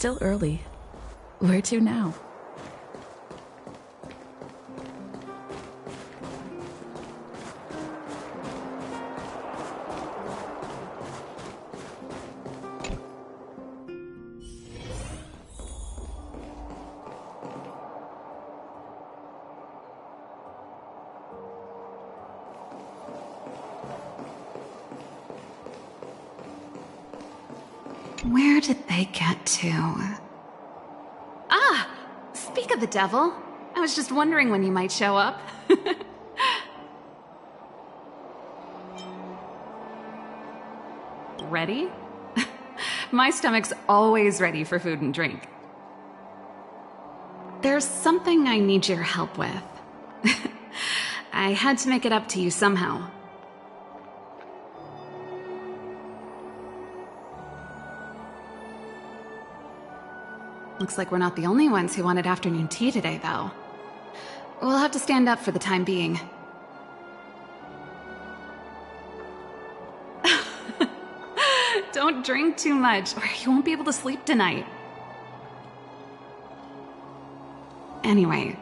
still early. Where to now? Where did they get to? Ah! Speak of the devil. I was just wondering when you might show up. Ready? My stomach's always ready for food and drink. There's something I need your help with. I had to make it up to you somehow. Looks like we're not the only ones who wanted afternoon tea today, though. We'll have to stand up for the time being. Don't drink too much, or you won't be able to sleep tonight. Anyway,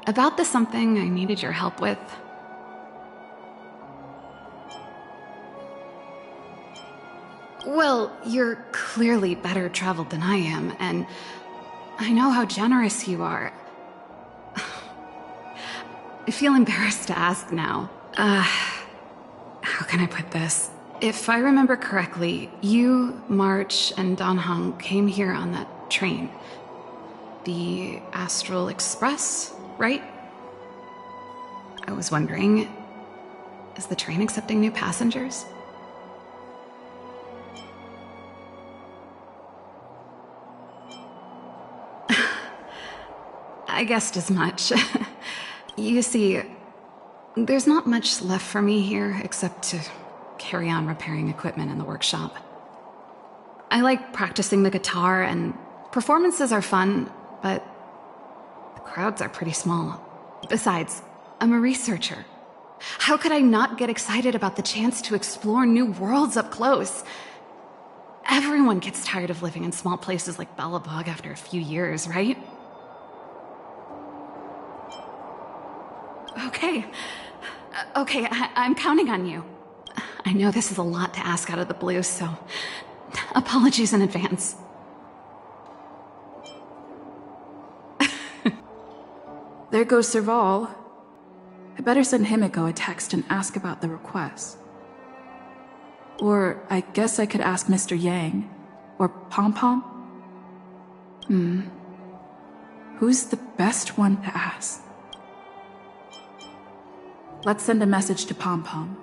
about the something I needed your help with. Well, you're clearly better traveled than I am, and I know how generous you are. I feel embarrassed to ask now. How can I put this? If I remember correctly, you, March, and Don Hong came here on that train. The Astral Express, right? I was wondering, is the train accepting new passengers? I guessed as much. You see, there's not much left for me here except to carry on repairing equipment in the workshop. I like practicing the guitar, and performances are fun, but the crowds are pretty small. Besides, I'm a researcher. How could I not get excited about the chance to explore new worlds up close? Everyone gets tired of living in small places like Bellabog after a few years, right? Okay, I'm counting on you. I know this is a lot to ask out of the blue, so apologies in advance. There goes Serval. I better send Himiko a text and ask about the request. Or I guess I could ask Mr. Yang. Or Pom Pom. Who's the best one to ask? Let's send a message to Pom Pom.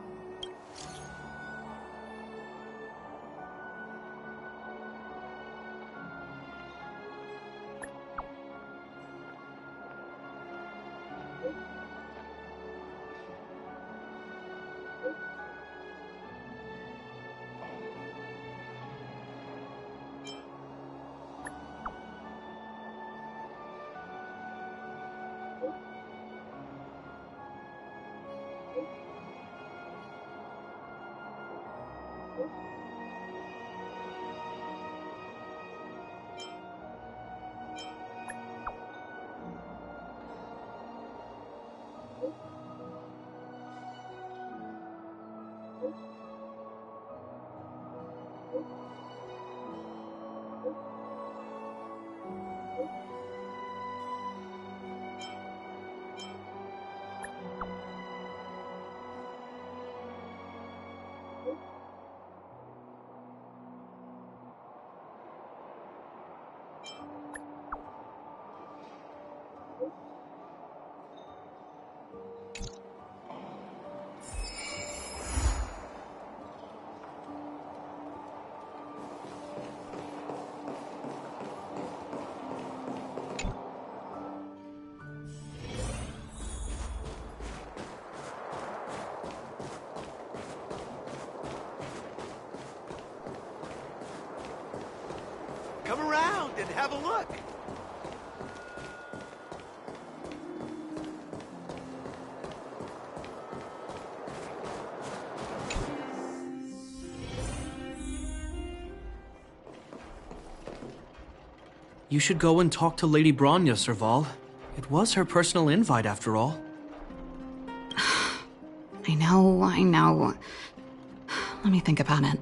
Come around and have a look. You should go and talk to Lady Bronya, Serval. It was her personal invite, after all. I know. Let me think about it.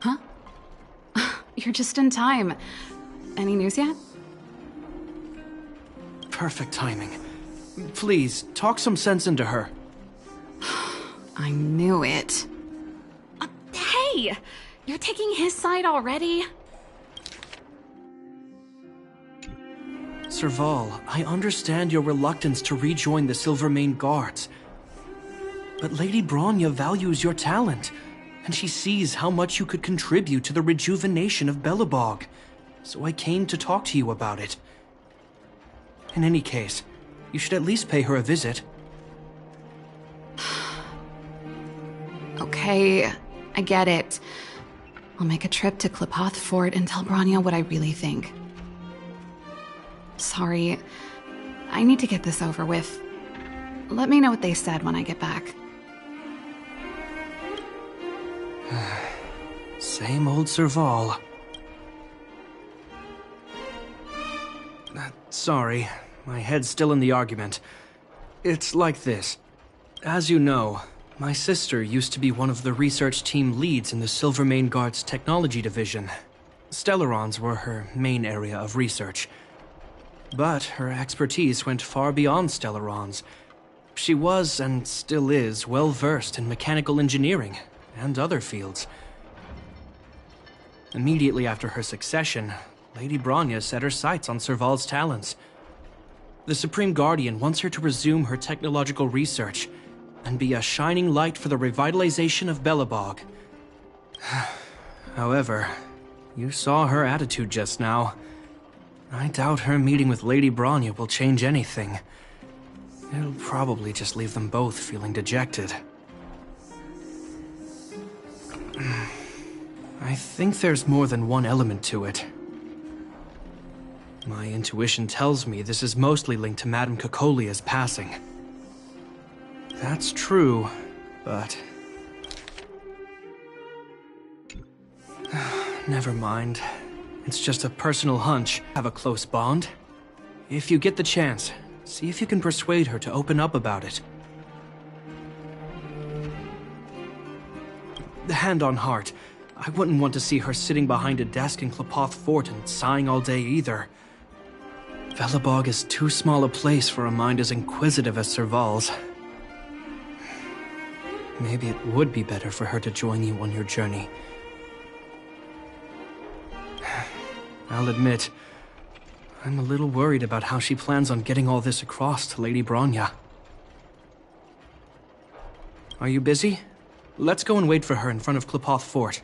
Huh? You're just in time. Any news yet? Perfect timing. Please, talk some sense into her. I knew it. Hey! You're taking his side already? Serval, I understand your reluctance to rejoin the Silvermane Guards. But Lady Bronya values your talent, and she sees how much you could contribute to the rejuvenation of Belobog. So I came to talk to you about it. In any case, you should at least pay her a visit. Okay, I get it. I'll make a trip to Klipoth Fort and tell Bronya what I really think. Sorry, I need to get this over with. Let me know what they said when I get back. Same old Serval. Sorry, my head's still in the argument. It's like this. As you know, my sister used to be one of the research team leads in the Silvermane Guard's technology division. Stellarons were her main area of research. But her expertise went far beyond Stellarons. She was, and still is, well versed in mechanical engineering and other fields. Immediately after her succession, Lady Bronya set her sights on Serval's talents. The Supreme Guardian wants her to resume her technological research and be a shining light for the revitalization of Belobog. However, you saw her attitude just now. I doubt her meeting with Lady Bronya will change anything. It'll probably just leave them both feeling dejected. I think there's more than one element to it. My intuition tells me this is mostly linked to Madame Cocolia's passing. That's true, but... Never mind. It's just a personal hunch. Have a close bond. If you get the chance, see if you can persuade her to open up about it. Hand on heart, I wouldn't want to see her sitting behind a desk in Klipoth Fort and sighing all day either. Belobog is too small a place for a mind as inquisitive as Serval's. Maybe it would be better for her to join you on your journey. I'll admit, I'm a little worried about how she plans on getting all this across to Lady Bronya. Are you busy? Let's go and wait for her in front of Klipoth Fort.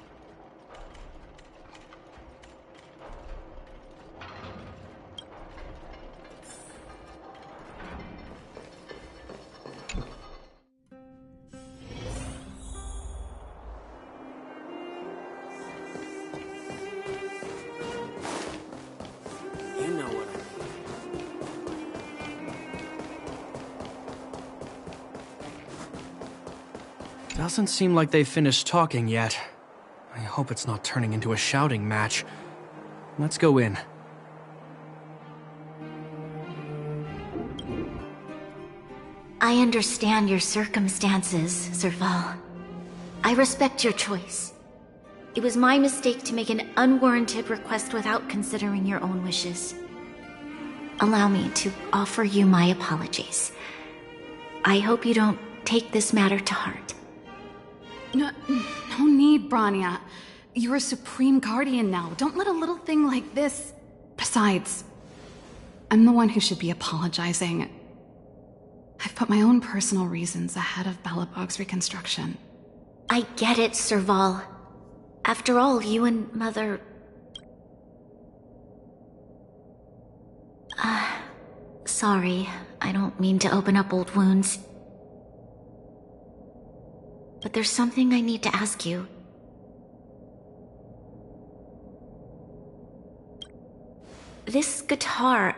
Doesn't seem like they've finished talking yet. I hope it's not turning into a shouting match. Let's go in. I understand your circumstances, Serval. I respect your choice. It was my mistake to make an unwarranted request without considering your own wishes. Allow me to offer you my apologies. I hope you don't take this matter to heart. No need, Bronya. You're a Supreme Guardian now. Don't let a little thing like this... Besides, I'm the one who should be apologizing. I've put my own personal reasons ahead of Belobog's reconstruction. I get it, Serval. After all, you and Mother... Sorry, I don't mean to open up old wounds. But there's something I need to ask you. This guitar,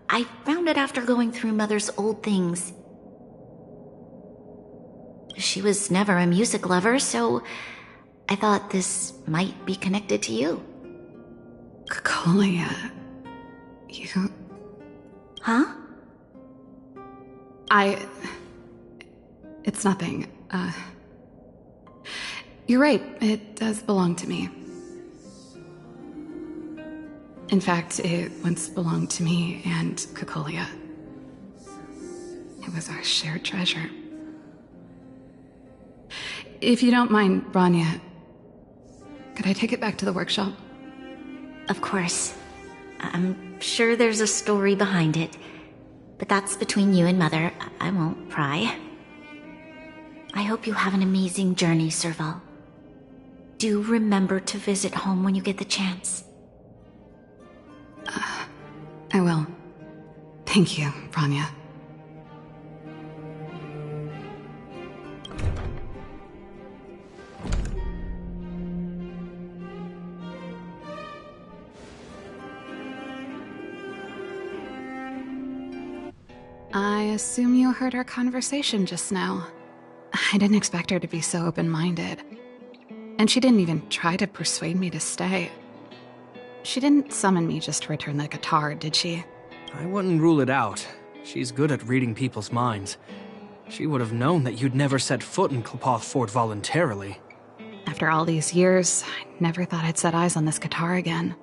I found it after going through Mother's old things. She was never a music lover, so I thought this might be connected to you. Kolia, you... Huh? It's nothing. You're right, it does belong to me. In fact, it once belonged to me and Kokolia. It was our shared treasure. If you don't mind, Branya, could I take it back to the workshop? Of course. I'm sure there's a story behind it, but that's between you and Mother. I won't pry. I hope you have an amazing journey, Serval. Do remember to visit home when you get the chance. I will. Thank you, Branya. I assume you heard our conversation just now. I didn't expect her to be so open-minded. And she didn't even try to persuade me to stay. She didn't summon me just to return the guitar, did she? I wouldn't rule it out. She's good at reading people's minds. She would have known that you'd never set foot in Klopoth Fort voluntarily. After all these years, I never thought I'd set eyes on this guitar again.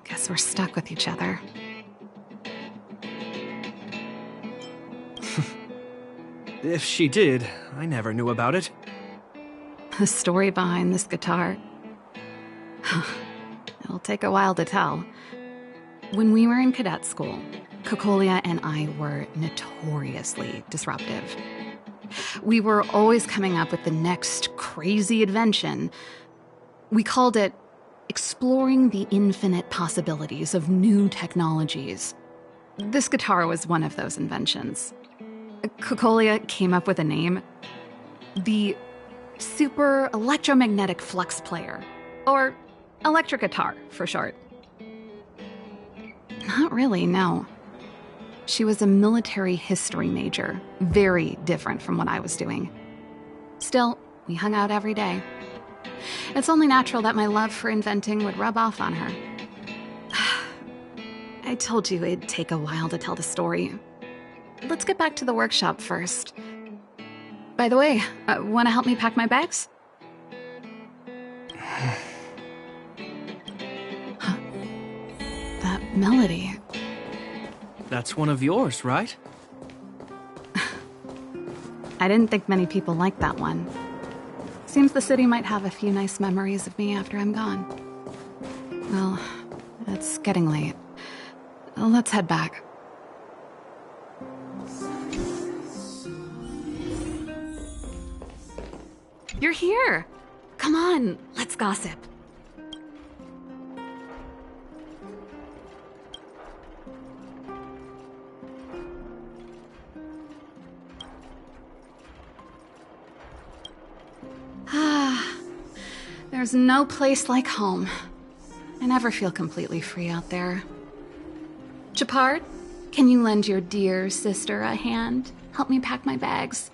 Guess we're stuck with each other. If she did, I never knew about it. The story behind this guitar. It'll take a while to tell. When we were in cadet school, Kokolia and I were notoriously disruptive. We were always coming up with the next crazy invention. We called it exploring the infinite possibilities of new technologies. This guitar was one of those inventions. Kokolia came up with a name. The Super Electromagnetic Flux Player. Or electric guitar, for short. Not really, no. She was a military history major, very different from what I was doing. Still, we hung out every day. It's only natural that my love for inventing would rub off on her. I told you it'd take a while to tell the story. Let's get back to the workshop first. By the way, want to help me pack my bags? That melody. That's one of yours, right? I didn't think many people liked that one. Seems the city might have a few nice memories of me after I'm gone. Well, it's getting late. Let's head back. You're here! Come on, let's gossip. There's no place like home. I never feel completely free out there. Chapard, can you lend your dear sister a hand? Help me pack my bags.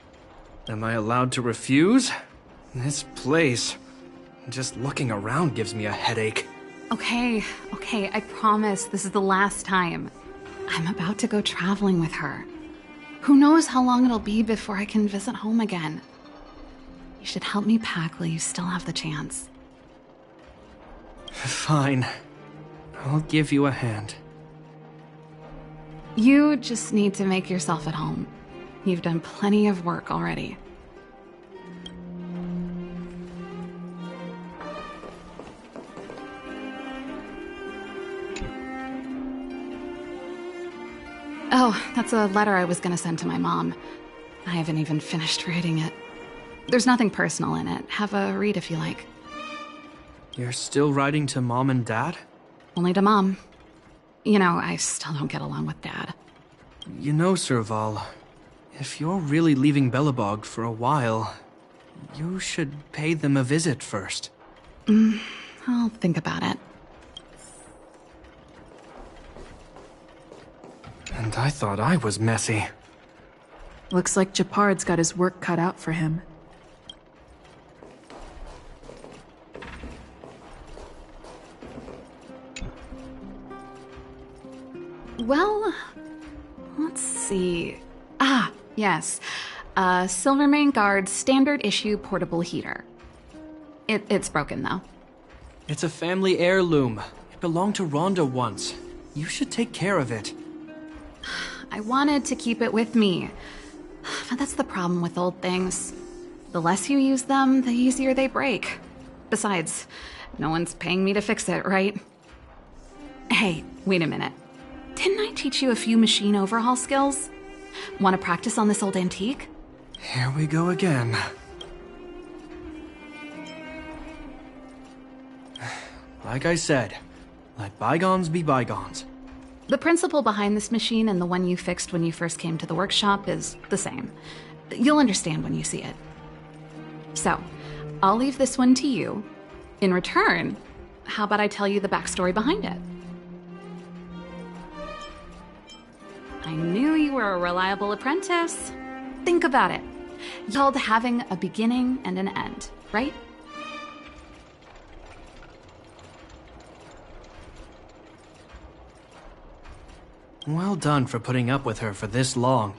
Am I allowed to refuse? This place, just looking around gives me a headache. Okay, I promise this is the last time. I'm about to go traveling with her. Who knows how long it'll be before I can visit home again. You should help me pack while you still have the chance. Fine. I'll give you a hand. You just need to make yourself at home. You've done plenty of work already. Oh, that's a letter I was gonna send to my mom. I haven't even finished writing it. There's nothing personal in it. Have a read if you like. You're still writing to Mom and Dad? Only to Mom. You know, I still don't get along with Dad. You know, Serval, if you're really leaving Belobog for a while, you should pay them a visit first. I'll think about it. And I thought I was messy. Looks like Japard's got his work cut out for him. Well, let's see. Ah, yes. Silvermane Guard's standard issue portable heater. It's broken, though. It's a family heirloom. It belonged to Rhonda once. You should take care of it. I wanted to keep it with me. But that's the problem with old things. The less you use them, the easier they break. Besides, no one's paying me to fix it, right? Hey, wait a minute. Didn't I teach you a few machine overhaul skills? Want to practice on this old antique? Here we go again. Like I said, let bygones be bygones. The principle behind this machine and the one you fixed when you first came to the workshop is the same. You'll understand when you see it. So, I'll leave this one to you. In return, how about I tell you the backstory behind it? I knew you were a reliable apprentice. Think about it. It's called having a beginning and an end, right? Well done for putting up with her for this long.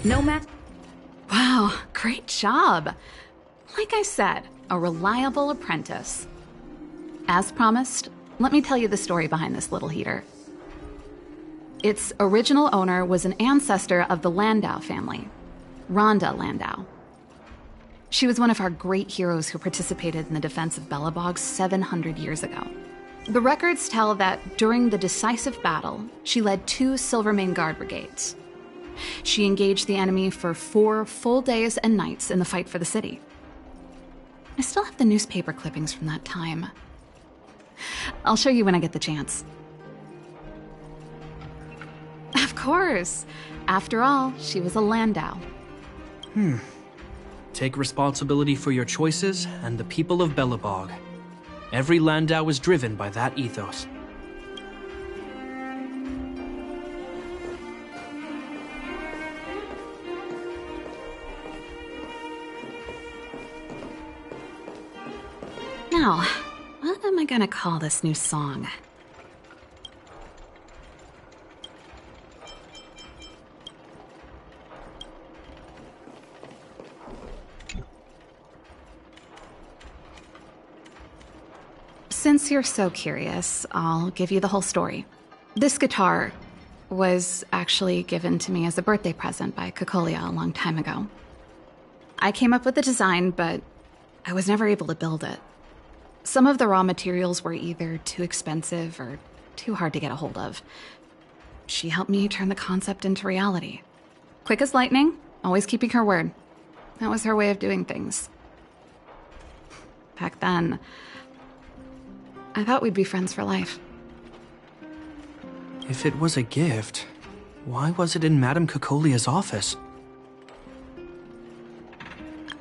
No matter. Wow, great job. Like I said, a reliable apprentice. As promised, let me tell you the story behind this little heater. Its original owner was an ancestor of the Landau family, Rhonda Landau. She was one of our great heroes who participated in the defense of Belobog 700 years ago. The records tell that during the decisive battle, she led 2 Silvermane Guard brigades. She engaged the enemy for 4 full days and nights in the fight for the city. I still have the newspaper clippings from that time. I'll show you when I get the chance. Of course. After all, she was a Landau. Take responsibility for your choices and the people of Belobog. Every Landau is driven by that ethos. Now, what am I gonna call this new song? Since you're so curious, I'll give you the whole story. This guitar was actually given to me as a birthday present by Cocolia a long time ago. I came up with the design, but I was never able to build it. Some of the raw materials were either too expensive or too hard to get a hold of. She helped me turn the concept into reality. Quick as lightning, always keeping her word. That was her way of doing things. Back then, I thought we'd be friends for life. If it was a gift, why was it in Madame Cocolia's office?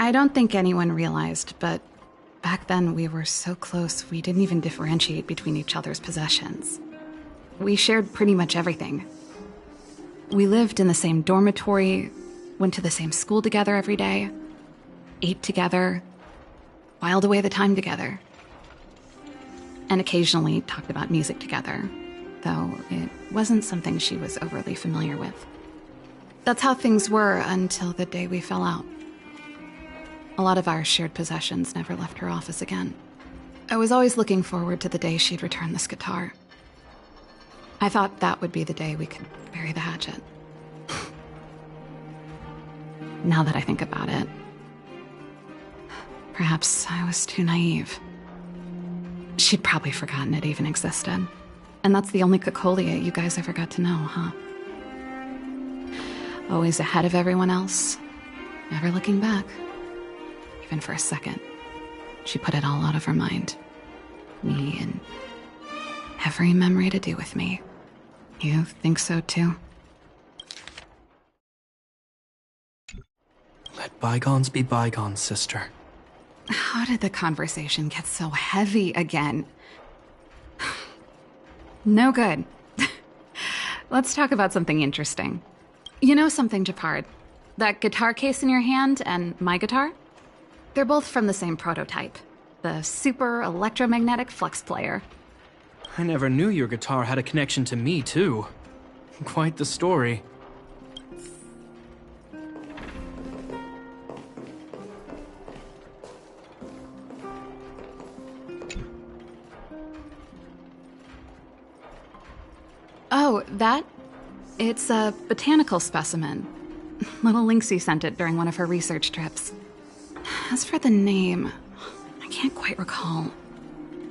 I don't think anyone realized, but back then we were so close we didn't even differentiate between each other's possessions. We shared pretty much everything. We lived in the same dormitory, went to the same school together every day, ate together, whiled away the time together, and occasionally talked about music together, though it wasn't something she was overly familiar with. That's how things were until the day we fell out. A lot of our shared possessions never left her office again. I was always looking forward to the day she'd return this guitar. I thought that would be the day we could bury the hatchet. Now that I think about it, perhaps I was too naive. She'd probably forgotten it even existed. And that's the only Cocolia you guys ever got to know, huh? Always ahead of everyone else, never looking back. Even for a second. She put it all out of her mind. Me and every memory to do with me. You think so too? Let bygones be bygones, sister. How did the conversation get so heavy again? No good. Let's talk about something interesting. You know something, Japard? That guitar case in your hand and my guitar? They're both from the same prototype. The Super Electromagnetic Flux Player. I never knew your guitar had a connection to me, too. Quite the story. Oh, that? It's a botanical specimen. Little Lynxie sent it during one of her research trips. As for the name, I can't quite recall.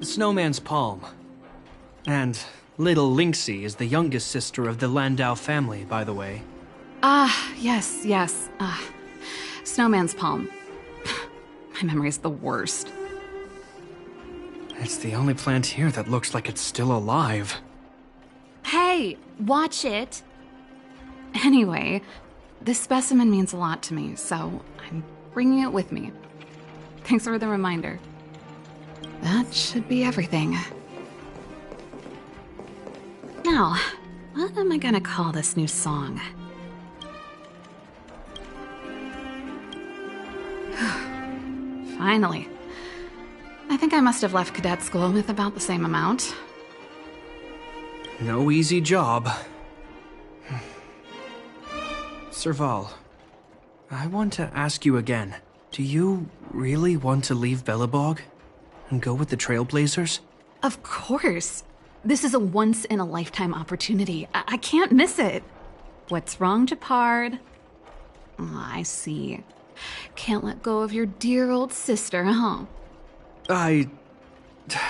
Snowman's Palm. And Little Lynxie is the youngest sister of the Landau family, by the way. Ah, yes. Snowman's Palm. My memory's the worst. It's the only plant here that looks like it's still alive. Hey, watch it! Anyway, this specimen means a lot to me, so I'm bringing it with me. Thanks for the reminder. That should be everything. Now, what am I gonna call this new song? Finally. I think I must have left cadet school with about the same amount. No easy job. Serval, I want to ask you again. Do you really want to leave Belobog and go with the Trailblazers? Of course. This is a once-in-a-lifetime opportunity. I can't miss it. What's wrong, Japard? Oh, I see. Can't let go of your dear old sister, huh?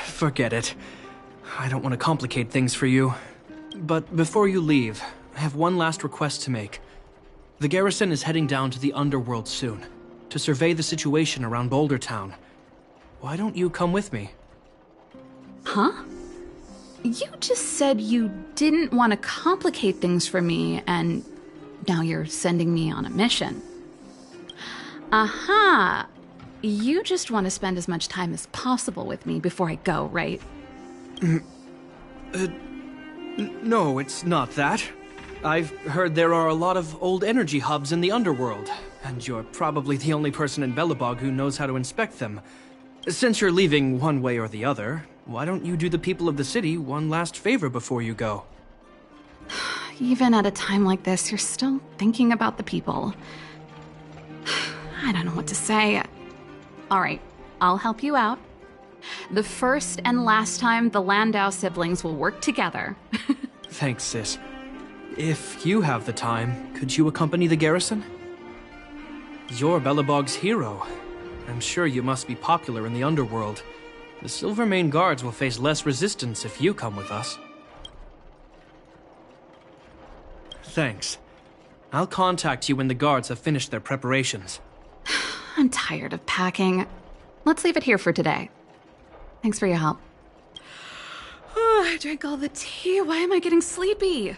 Forget it. I don't want to complicate things for you. But before you leave, I have one last request to make. The garrison is heading down to the underworld soon, to survey the situation around Boulder Town. Why don't you come with me? Huh? You just said you didn't want to complicate things for me, and now you're sending me on a mission. Aha! You just want to spend as much time as possible with me before I go, right? No, it's not that. I've heard there are a lot of old energy hubs in the underworld, and you're probably the only person in Belobog who knows how to inspect them. Since you're leaving one way or the other, why don't you do the people of the city one last favor before you go? Even at a time like this, you're still thinking about the people. I don't know what to say. All right, I'll help you out. The first and last time the Landau siblings will work together. Thanks, sis. If you have the time, could you accompany the garrison? You're Belobog's hero. I'm sure you must be popular in the underworld. The Silvermane guards will face less resistance if you come with us. Thanks. I'll contact you when the guards have finished their preparations. I'm tired of packing. Let's leave it here for today. Thanks for your help. Oh, I drank all the tea. Why am I getting sleepy?